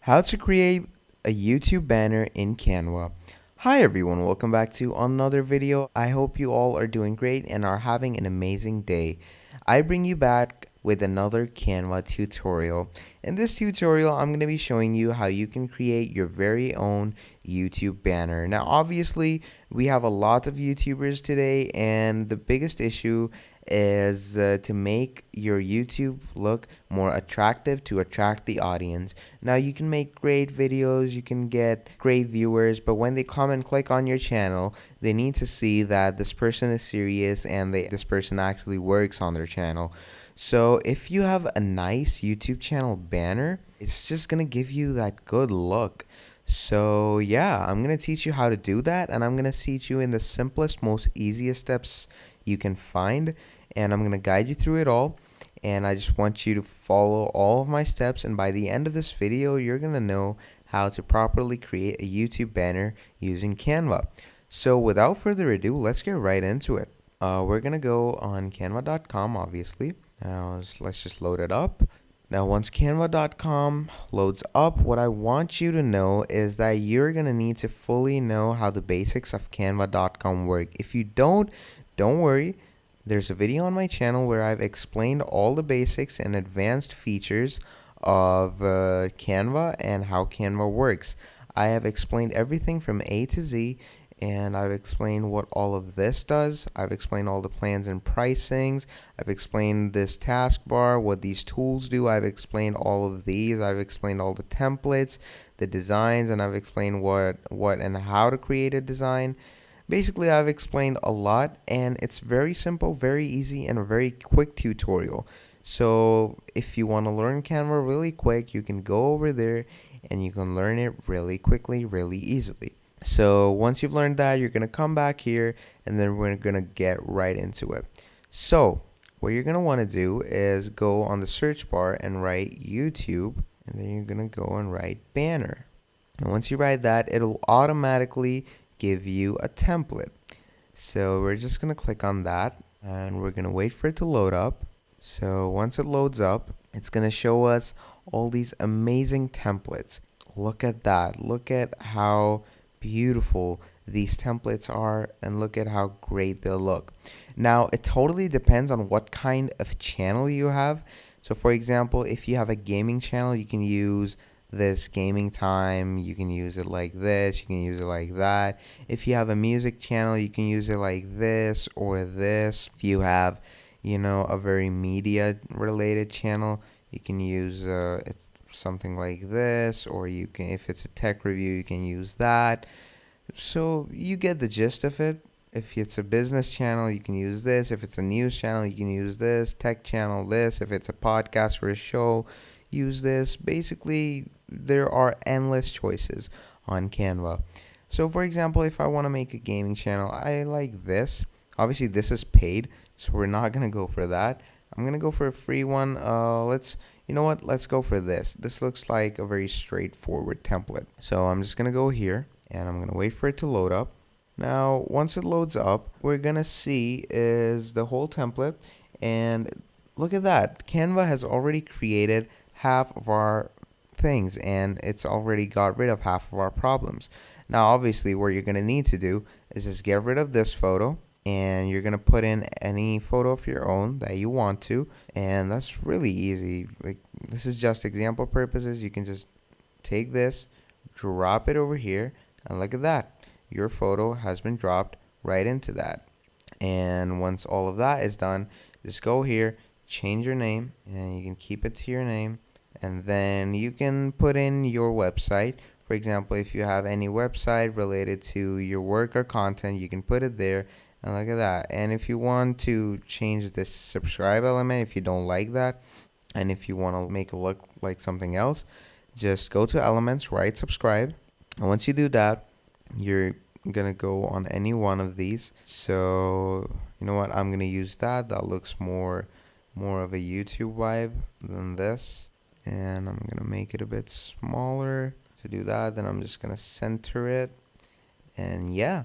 How to create a YouTube banner in Canva. Hi everyone, welcome back to another video. I hope you all are doing great and are having an amazing day. I bring you back with another Canva tutorial. In this tutorial, I'm going to be showing you how you can create your very own YouTube banner. Now, obviously, we have a lot of YouTubers today, and the biggest issue is to make your YouTube look more attractive to attract the audience. Now, you can make great videos, you can get great viewers, but when they come and click on your channel, they need to see that this person is serious and this person actually works on their channel. So if you have a nice YouTube channel banner, it's just gonna give you that good look. So yeah, I'm gonna teach you how to do that, and I'm gonna teach you in the simplest, most easiest steps you can find, and I'm gonna guide you through it all. And I just want you to follow all of my steps, and by the end of this video, you're gonna know how to properly create a YouTube banner using Canva. So without further ado, let's get right into it. We're gonna go on canva.com, obviously. Now let's just load it up. Now once canva.com loads up, what I want you to know is that you're going to need to fully know how the basics of canva.com work. If you don't worry. There's a video on my channel where I've explained all the basics and advanced features of Canva and how Canva works. I have explained everything from A to Z, and I've explained what all of this does. I've explained all the plans and pricings. I've explained this taskbar, what these tools do. I've explained all of these. I've explained all the templates, the designs, and I've explained what and how to create a design. Basically, I've explained a lot, and it's very simple, very easy, and a very quick tutorial. So if you want to learn Canva really quick, you can go over there and you can learn it really quickly, really easily. So once you've learned that, you're going to come back here, and then we're going to get right into it. So what you're going to want to do is go on the search bar and write YouTube, and then you're going to go and write banner. And once you write that, it'll automatically give you a template. So we're just going to click on that, and we're going to wait for it to load up. So once it loads up, it's going to show us all these amazing templates. Look at that. Look at how beautiful these templates are, and look at how great they'll look. Now, it totally depends on what kind of channel you have. So for example, if you have a gaming channel, you can use this gaming time, you can use it like this, you can use it like that. If you have a music channel, you can use it like this or this. If you have, a very media related channel, you can use it's something like this, or you can, if it's a tech review, you can use that. So you get the gist of it. If it's a business channel, you can use this. If it's a news channel, you can use this. Tech channel, this. If it's a podcast or a show, use this. Basically, there are endless choices on Canva. So for example, if I want to make a gaming channel, I like this. Obviously this is paid, so we're not going to go for that. I'm going to go for a free one. Let's go for this. This looks like a very straightforward template. So I'm just going to go here, and I'm going to wait for it to load up. Now once it loads up, we're going to see is the whole template, and look at that. Canva has already created half of our things, and it's already got rid of half of our problems. Now obviously what you're going to need to do is just get rid of this photo, and you're going to put in any photo of your own that you want to, and that's really easy. Like, this is just example purposes. You can just take this, drop it over here, and look at that. Your photo has been dropped right into that. And once all of that is done, just go here, change your name, and you can keep it to your name, and then you can put in your website. For example, if you have any website related to your work or content, you can put it there, and look at that. And if you want to change this subscribe element, if you don't like that, and if you want to make it look like something else, just go to elements, write subscribe, and once you do that, you're gonna go on any one of these. So you know what, I'm gonna use that. That looks more of a YouTube vibe than this, and I'm gonna make it a bit smaller. To do that, then I'm just gonna center it, and yeah,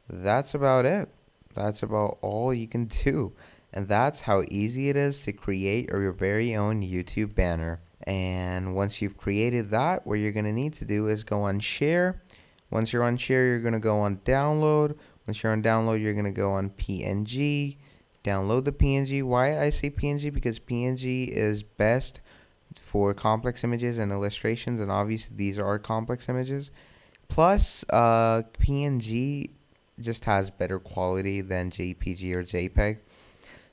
that's about it. That's about all you can do, and that's how easy it is to create your very own YouTube banner. And once you've created that, what you're going to need to do is go on share. Once you're on share, you're going to go on download. Once you're on download, you're going to go on PNG. Download the PNG. Why I say PNG? Because PNG is best for complex images and illustrations, and obviously these are complex images. Plus, PNG just has better quality than JPG or JPEG.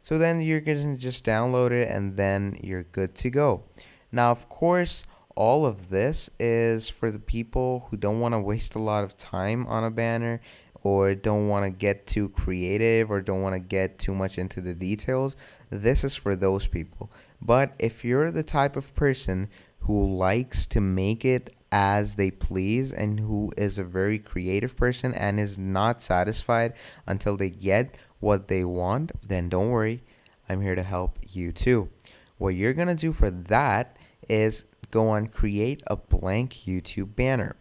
So then you're going to just download it and then you're good to go. Now, of course, all of this is for the people who don't want to waste a lot of time on a banner, or don't want to get too creative, or don't want to get too much into the details. This is for those people. But if you're the type of person who likes to make it as they please, and who is a very creative person and is not satisfied until they get what they want, then don't worry, I'm here to help you too. What you're gonna do for that is go on create a blank YouTube banner.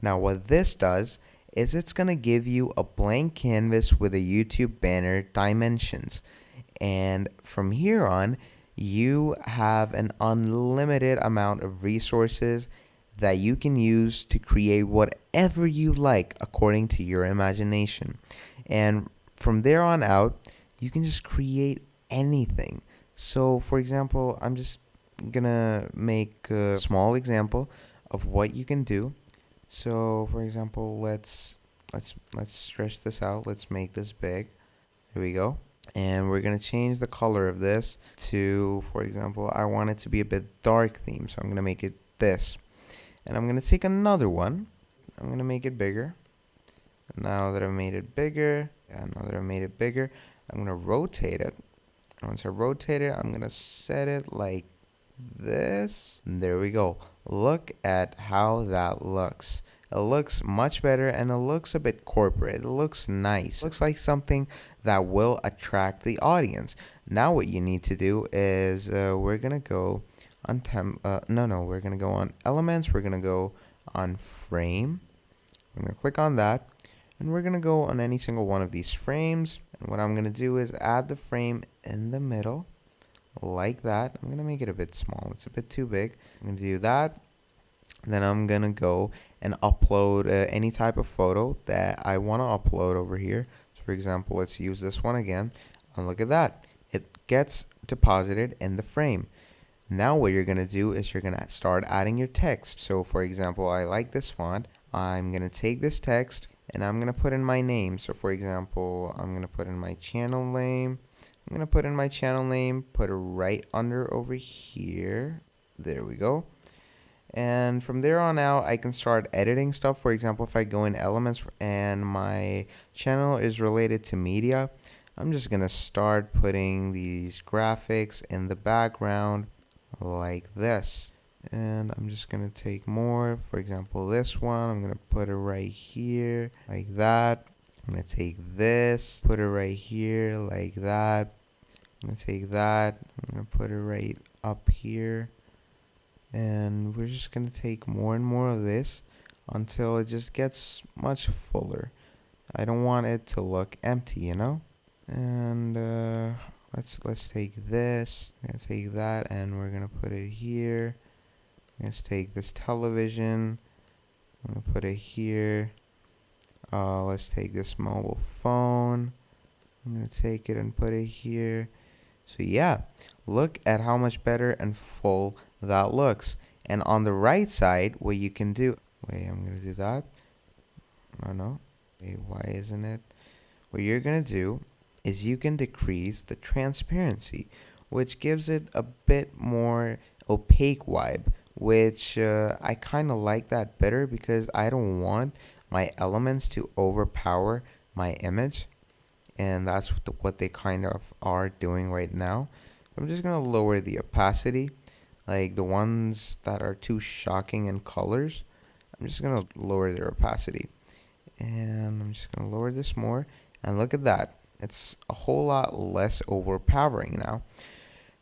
Now what this does is it's gonna give you a blank canvas with a YouTube banner dimensions, and from here on you have an unlimited amount of resources that you can use to create whatever you like according to your imagination. And from there on out, you can just create anything. So for example, I'm just gonna make a small example of what you can do. So for example, let's stretch this out. Let's make this big. Here we go. And we're gonna change the color of this to, for example, I want it to be a bit dark theme, so I'm gonna make it this. And I'm gonna take another one. I'm gonna make it bigger. Now that I've made it bigger, I'm gonna rotate it. And once I rotate it, I'm gonna set it like this. And there we go. Look at how that looks. It looks much better, and it looks a bit corporate. It looks nice. It looks like something that will attract the audience. Now what you need to do is we're gonna go on we're gonna go on elements. We're gonna go on frame. I'm gonna click on that, and we're gonna go on any single one of these frames. And what I'm gonna do is add the frame in the middle, like that. I'm gonna make it a bit small. It's a bit too big. I'm gonna do that. Then I'm gonna go and upload any type of photo that I want to upload over here. So for example, let's use this one again, and look at that. It gets deposited in the frame. Now what you're gonna do is you're gonna start adding your text. So for example, I like this font. I'm gonna take this text and I'm gonna put in my name. So for example, I'm gonna put in my channel name. I'm gonna put in my channel name, put it right under over here. There we go. And from there on out, I can start editing stuff. For example, if I go in elements and my channel is related to media, I'm just gonna start putting these graphics in the background like this. And I'm just gonna take more. For example, this one, I'm gonna put it right here like that. I'm gonna take this, put it right here like that. I'm gonna take that, I'm gonna put it right up here. And we're just gonna take more and more of this until it just gets much fuller. I don't want it to look empty, you know. And let's take this. We're gonna take that, and we're gonna put it here. Let's take this television. I'm gonna put it here. Let's take this mobile phone. I'm gonna take it and put it here. So yeah, look at how much better and full that looks. And on the right side, what you can do, wait, I'm gonna do that. No, wait, why isn't it? What you're gonna do is you can decrease the transparency, which gives it a bit more opaque vibe, which I kind of like that better, because I don't want my elements to overpower my image. And that's what they kind of are doing right now. I'm just gonna lower the opacity, like the ones that are too shocking in colors. I'm just gonna lower their opacity, and I'm just gonna lower this more, and look at that. It's a whole lot less overpowering now.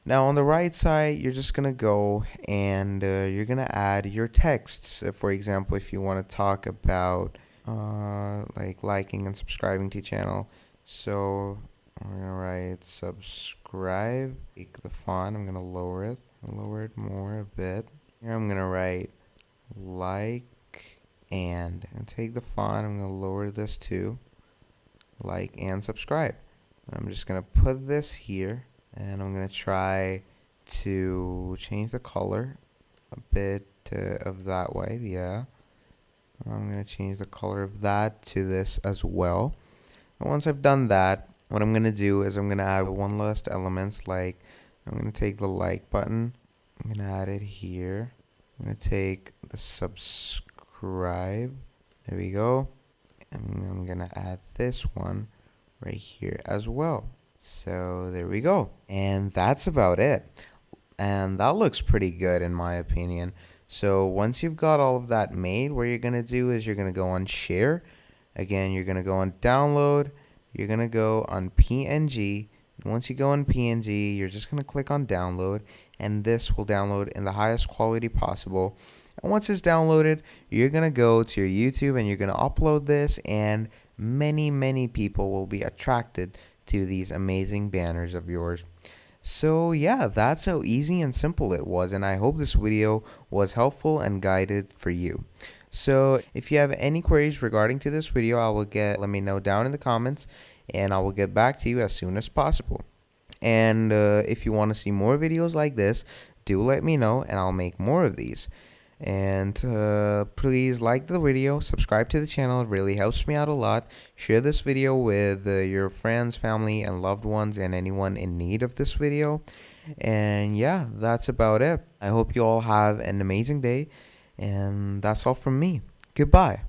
Now on the right side, you're just gonna go and you're gonna add your texts. For example, if you want to talk about like liking and subscribing to your channel. So I'm gonna write subscribe. Take the font, I'm gonna lower it. Lower it more a bit. Here I'm gonna write like and take the font. I'm gonna lower this to like and subscribe. I'm just gonna put this here, and I'm gonna try to change the color a bit of that way. Yeah, I'm gonna change the color of that to this as well. And once I've done that, what I'm gonna do is I'm gonna add one last elements. Like I'm gonna take the like button, I'm gonna add it here. I'm gonna take the subscribe. There we go. And I'm gonna add this one right here as well. So there we go. And that's about it. And that looks pretty good in my opinion. So once you've got all of that made, what you're gonna do is you're gonna go on share. Again, you're gonna go on download. You're gonna go on PNG. Once you go on PNG, you're just gonna click on download, and this will download in the highest quality possible. And once it's downloaded, you're gonna go to your YouTube and you're gonna upload this, and many people will be attracted to these amazing banners of yours. So yeah, that's how easy and simple it was, and I hope this video was helpful and guided for you. So if you have any queries regarding to this video, let me know down in the comments, and I will get back to you as soon as possible. And if you want to see more videos like this, do let me know and I'll make more of these. And please like the video, subscribe to the channel, it really helps me out a lot. Share this video with your friends, family, and loved ones, and anyone in need of this video. And yeah, that's about it. I hope you all have an amazing day, and that's all from me. Goodbye.